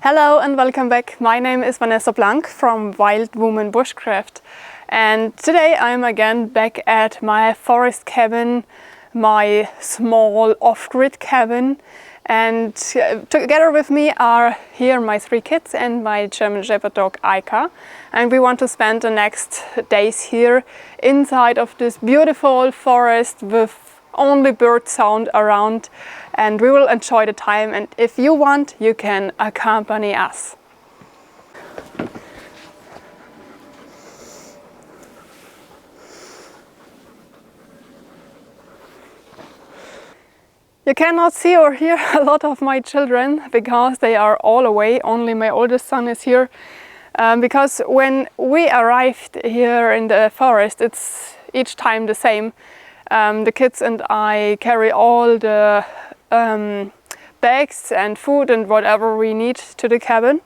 Hello and welcome back. My name is Vanessa from Wild Woman Bushcraft, and today I'm again back at my forest cabin, my small off-grid cabin, and together with me are here my 3 kids and my German Shepherd dog Aika, and we want to spend the next days here inside of this beautiful forest with only bird sound around, and we will enjoy the time, and if you want you can accompany us. You cannot see or hear a lot of my children because they are all away. Only my oldest son is here, because when we arrived here in the forest, it's each time the same. The kids and I carry all the bags and food and whatever we need to the cabin,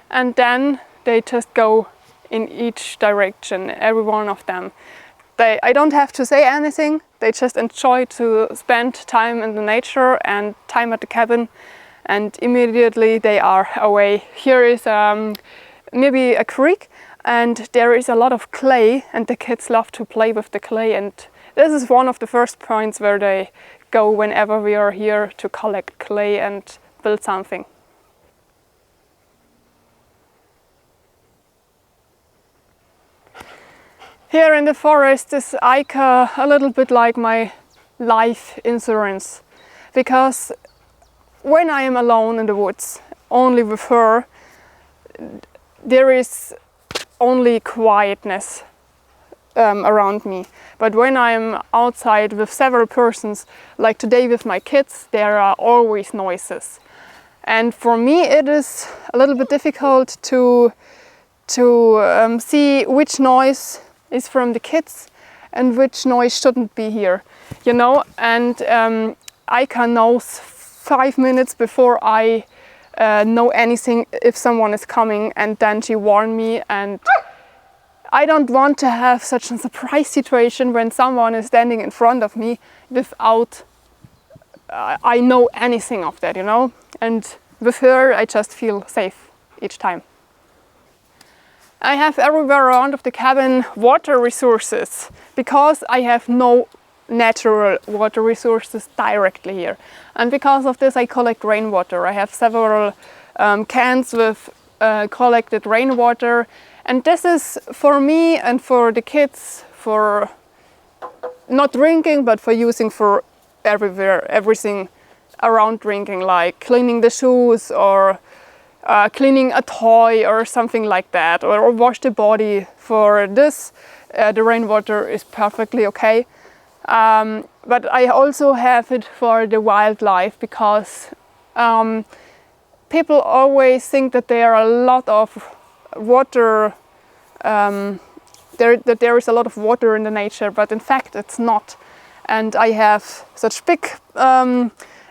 and then they just go in each direction, every one of them. I don't have to say anything, they just enjoy to spend time in the nature and time at the cabin, and immediately they are away. Here is maybe a creek, and there is a lot of clay, and the kids love to play with the clay, and this is one of the first points where they go whenever we are here to collect clay and build something. Here in the forest is Aika a little bit like my life insurance, because when I am alone in the woods, only with her, there is only quietness around me. But when I'm outside with several persons, like today with my kids, there are always noises. And for me it is a little bit difficult to see which noise is from the kids and which noise shouldn't be here, you know. And Aika knows 5 minutes before I know anything if someone is coming, and then she warns me, and I don't want to have such a surprise situation when someone is standing in front of me without I know anything of that, you know. And with her I just feel safe each time. I have everywhere around of the cabin water resources, because I have no natural water resources directly here. And because of this I collect rainwater. I have several cans with collected rainwater. And this is for me and for the kids, for not drinking, but for using for everywhere, everything around drinking, like cleaning the shoes or cleaning a toy or something like that, or wash the body. For this, the rainwater is perfectly okay. But I also have it for the wildlife, because people always think that there are a lot of water, that there is a lot of water in the nature, but in fact it's not. And I have such big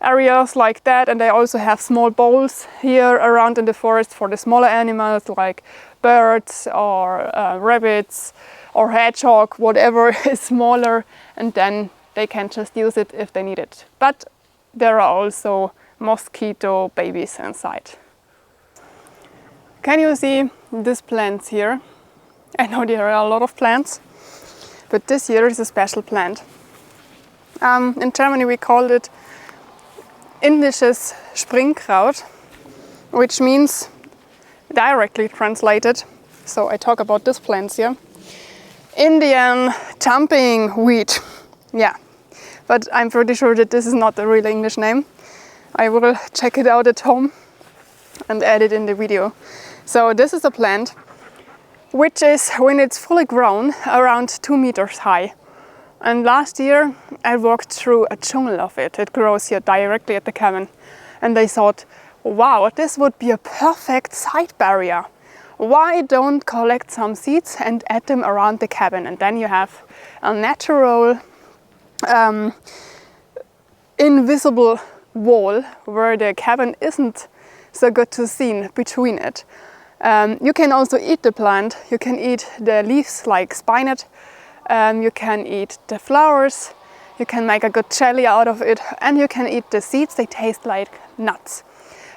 areas like that, and I also have small bowls here around in the forest for the smaller animals like birds or rabbits or hedgehog, whatever is smaller, and then they can just use it if they need it. But there are also mosquito babies inside. Can you see these plants here? I know there are a lot of plants, but this here is a special plant. In Germany we call it Indisches Springkraut, which means, directly translated, so I talk about this plant here, Indian jumping weed. Yeah, but I'm pretty sure that this is not the real English name. I will check it out at home and add it in the video. So this is a plant which is, when it's fully grown, around 2 meters high. And last year I walked through a jungle of it. It grows here directly at the cabin. And I thought, wow, this would be a perfect side barrier. Why don't collect some seeds and add them around the cabin? And then you have a natural, invisible wall where the cabin isn't so good to see between it. You can also eat the plant. You can eat the leaves like spinach. You can eat the flowers. You can make a good jelly out of it, and you can eat the seeds. They taste like nuts.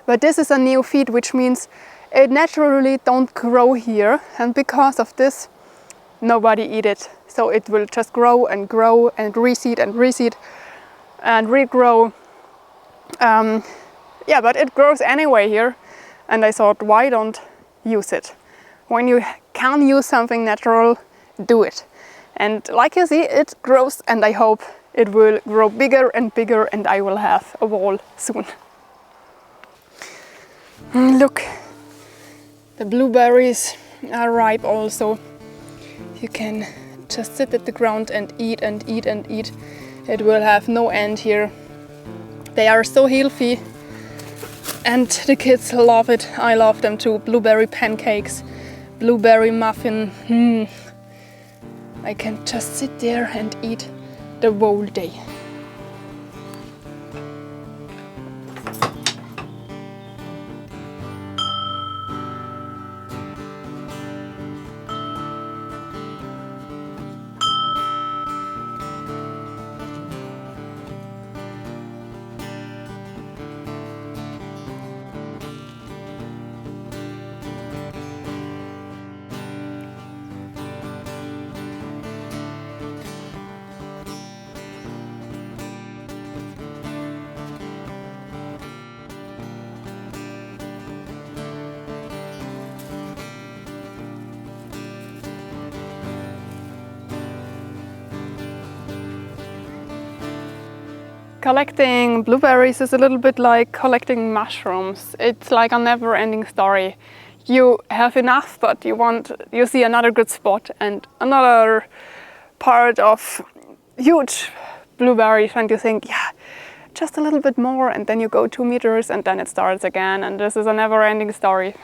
But this is a neophyte, which means it naturally don't grow here, and because of this nobody eat it. So it will just grow and grow and reseed and reseed and regrow. Yeah, but it grows anyway here, and I thought, why don't use it? When you can use something natural, do it. And like you see, it grows, and I hope it will grow bigger and bigger, and I will have a wall soon. Look, the blueberries are ripe also. You can just sit at the ground and eat and eat and eat. It will have no end here. They are so healthy, and the kids love it. I love them too. Blueberry pancakes, blueberry muffin. I can just sit there and eat the whole day. Collecting blueberries is a little bit like collecting mushrooms. It's like a never-ending story. You have enough, but you see another good spot and another part of huge blueberries, and you think, yeah, just a little bit more, and then you go 2 meters and then it starts again, and this is a never-ending story.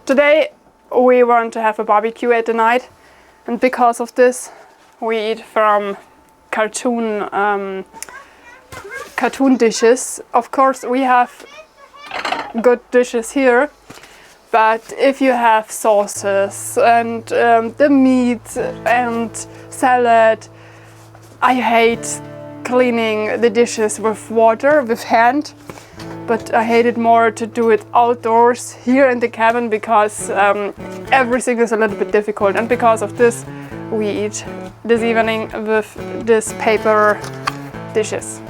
Today we want to have a barbecue at the night, and because of this we eat from cartoon dishes. Of course we have good dishes here, but if you have sauces and the meat and salad, I hate cleaning the dishes with water, with hand. But I hate it more to do it outdoors here in the cabin, because everything is a little bit difficult, and because of this we eat this evening with this paper dishes.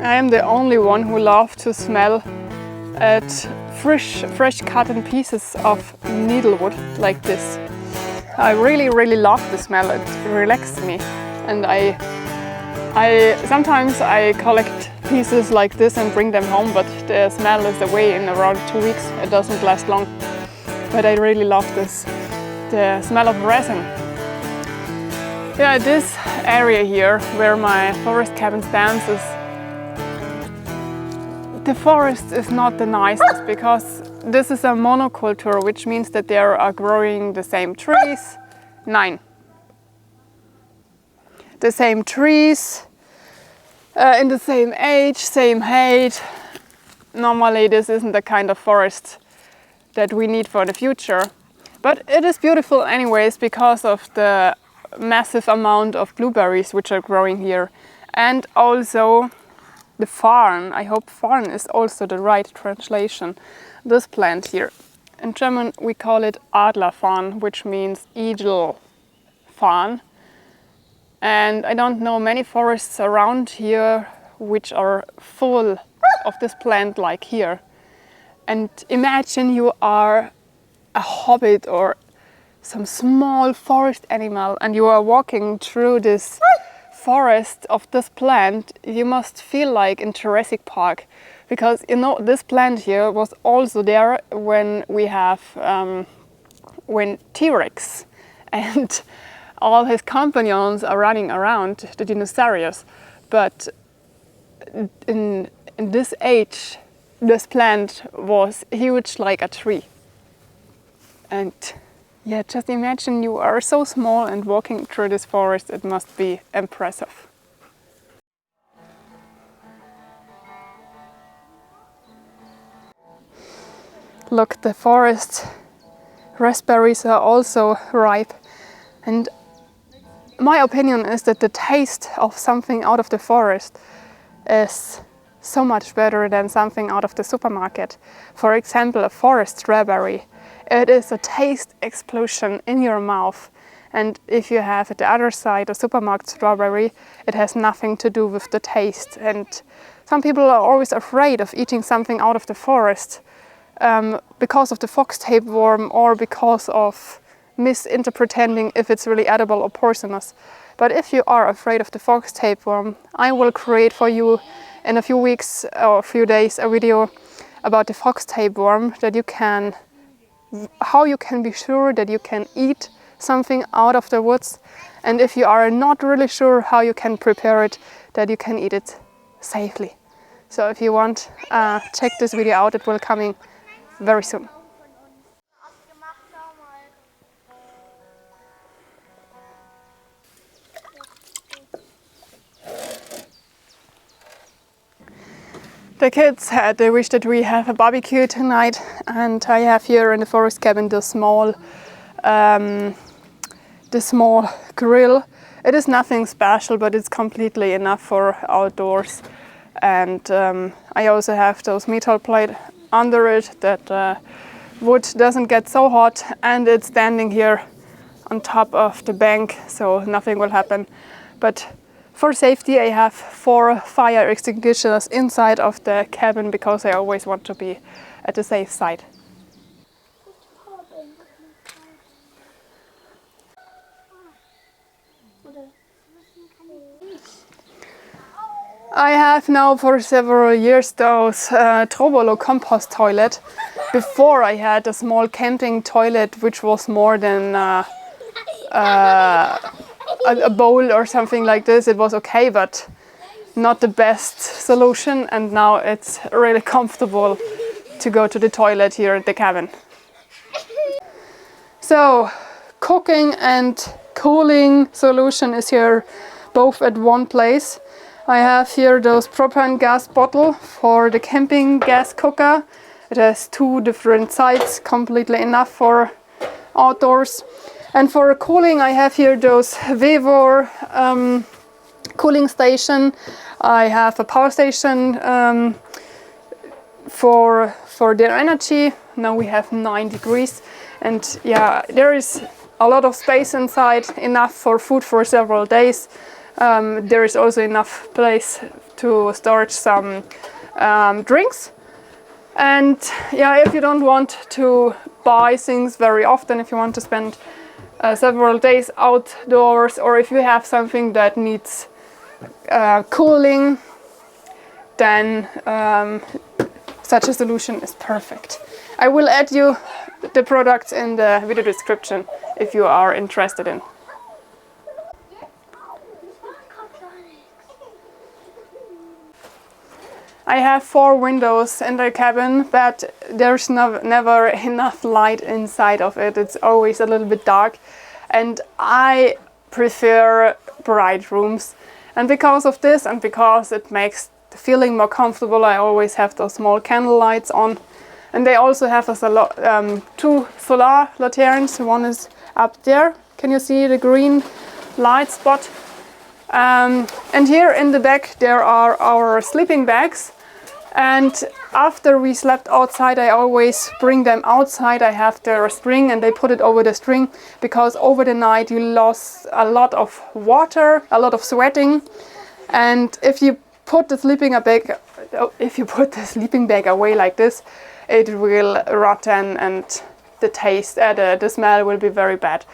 I am the only one who loves to smell at fresh cut pieces of needlewood like this. I really love the smell. It relaxes me, and sometimes I collect pieces like this and bring them home, but the smell is away in around 2 weeks. It doesn't last long, but I really love this, the smell of resin. Yeah, this area here where my forest cabin stands is the forest is not the nicest, because this is a monoculture, which means that there are growing the same trees, 9. The same trees, in the same age, same height. Normally this isn't the kind of forest that we need for the future. But it is beautiful anyways, because of the massive amount of blueberries which are growing here. And also the farn. I hope farn is also the right translation. This plant here. In German we call it Adlerfarn, which means eagle farn. And I don't know many forests around here which are full of this plant like here. And imagine you are a hobbit or some small forest animal and you are walking through this forest of this plant. You must feel like in Jurassic Park, because you know this plant here was also there when we have when T-Rex and all his companions are running around, the dinosaurs. But in this age, this plant was huge like a tree. And yeah, just imagine you are so small and walking through this forest. It must be impressive. Look, the forest raspberries are also ripe. And my opinion is that the taste of something out of the forest is so much better than something out of the supermarket. For example, a forest strawberry. It is a taste explosion in your mouth. And if you have at the other side a supermarket strawberry, it has nothing to do with the taste. And some people are always afraid of eating something out of the forest because of the fox tapeworm or because of misinterpreting if it's really edible or poisonous. But if you are afraid of the fox tapeworm, I will create for you in a few weeks or a few days a video about the fox tapeworm, that you can, how you can be sure that you can eat something out of the woods, and if you are not really sure how you can prepare it, that you can eat it safely. So if you want, check this video out. It will coming very soon. The kids had the wish that we have a barbecue tonight, and I have here in the forest cabin the small grill. It is nothing special, but it's completely enough for outdoors. And I also have those metal plate under it that wood doesn't get so hot, and it's standing here on top of the bank, so nothing will happen. But for safety, I have 4 fire extinguishers inside of the cabin because I always want to be at the safe side. I have now for several years those Trobolo compost toilet. Before I had a small camping toilet which was more than a bowl or something like this. It was okay, but not the best solution, and now it's really comfortable to go to the toilet here at the cabin. So cooking and cooling solution is here both at one place. I have here those propane gas bottle for the camping gas cooker. It has 2 different sides, completely enough for outdoors. And for cooling, I have here those Vevor cooling station. I have a power station for their energy. Now we have 9 degrees, and yeah, there is a lot of space inside, enough for food for several days. There is also enough place to store some drinks. And yeah, if you don't want to buy things very often, if you want to spend several days outdoors, or if you have something that needs cooling, then such a solution is perfect. I will add you the products in the video description if you are interested in. I have 4 windows in the cabin, but there's never enough light inside of it. It's always a little bit dark, and I prefer bright rooms. And because of this, and because it makes the feeling more comfortable, I always have those small candle lights on. And they also have 2 solar lanterns. One is up there. Can you see the green light spot? And here in the back there are our sleeping bags, and after we slept outside I always bring them outside. I have the string and they put it over the string, because over the night you lost a lot of water, a lot of sweating, and if you put the sleeping bag away like this, it will rotten and the taste, the smell will be very bad.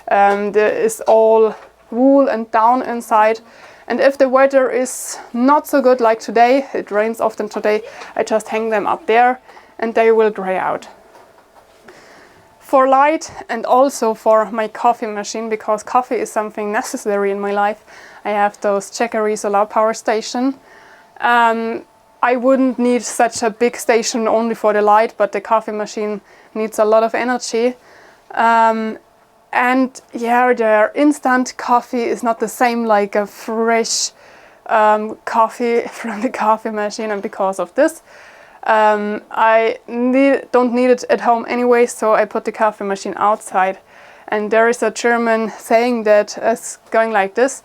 There is all wool and down inside. And if the weather is not so good like today, it rains often today, I just hang them up there and they will dry out. For light and also for my coffee machine, because coffee is something necessary in my life, I have those Jackery solar power station. I wouldn't need such a big station only for the light, but the coffee machine needs a lot of energy. And yeah, the instant coffee is not the same like a fresh coffee from the coffee machine, and because of this, I don't need it at home anyway, so I put the coffee machine outside. And there is a German saying that is going like this: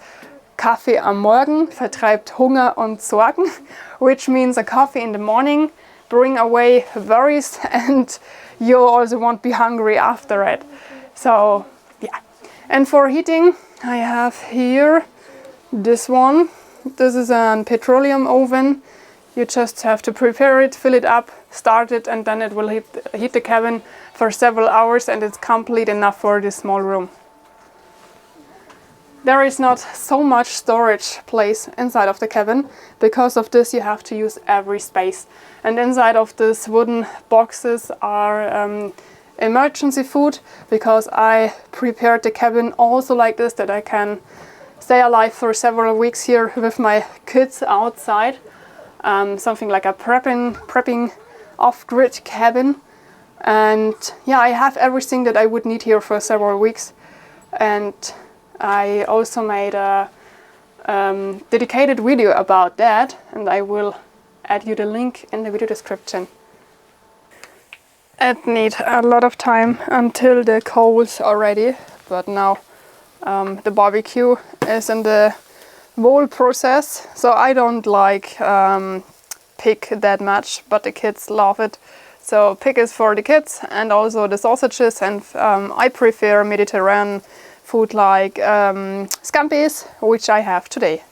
Kaffee am Morgen vertreibt Hunger und Sorgen, which means a coffee in the morning bring away worries and you also won't be hungry after it. So yeah. And for heating, I have here this one. This is a petroleum oven. You just have to prepare it, fill it up, start it, and then it will heat the cabin for several hours, and it's complete enough for this small room. There is not so much storage place inside of the cabin. Because of this, you have to use every space. And inside of these wooden boxes are emergency food, because I prepared the cabin also like this, that I can stay alive for several weeks here with my kids outside. Something like a prepping off-grid cabin. And yeah, I have everything that I would need here for several weeks. And I also made a dedicated video about that, and I will add you the link in the video description. It needs a lot of time until the coals are ready, but now the barbecue is in the whole process, so I don't like pig that much, but the kids love it. So pig is for the kids, and also the sausages, and I prefer Mediterranean food like scampis, which I have today.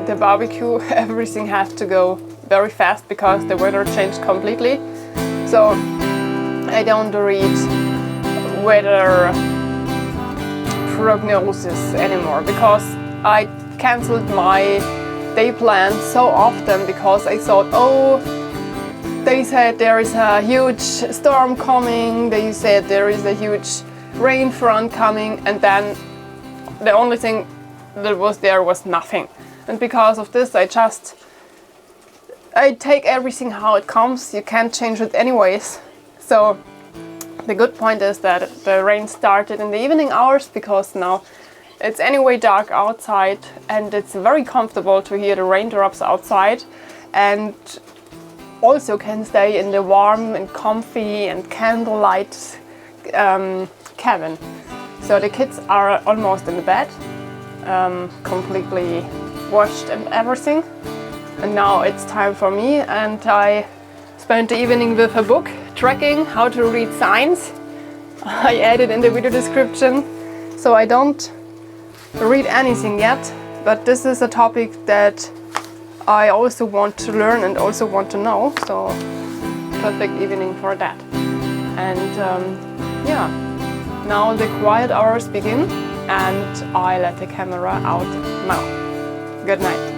the barbecue, everything has to go very fast because the weather changed completely. So I don't read weather prognosis anymore because I cancelled my day plan so often because I thought, oh, they said there is a huge storm coming, they said there is a huge rain front coming, and then the only thing that was there was nothing. And because of this I take everything how it comes. You can't change it anyways. So the good point is that the rain started in the evening hours because now it's anyway dark outside and it's very comfortable to hear the raindrops outside, and also can stay in the warm and comfy and candlelight cabin. So the kids are almost in the bed, completely washed and everything. And now it's time for me, and I spent the evening with a book tracking how to read signs. I added in the video description, so I don't read anything yet, but this is a topic that I also want to learn and also want to know, so perfect evening for that. And yeah, now the quiet hours begin and I let the camera out now. Good night.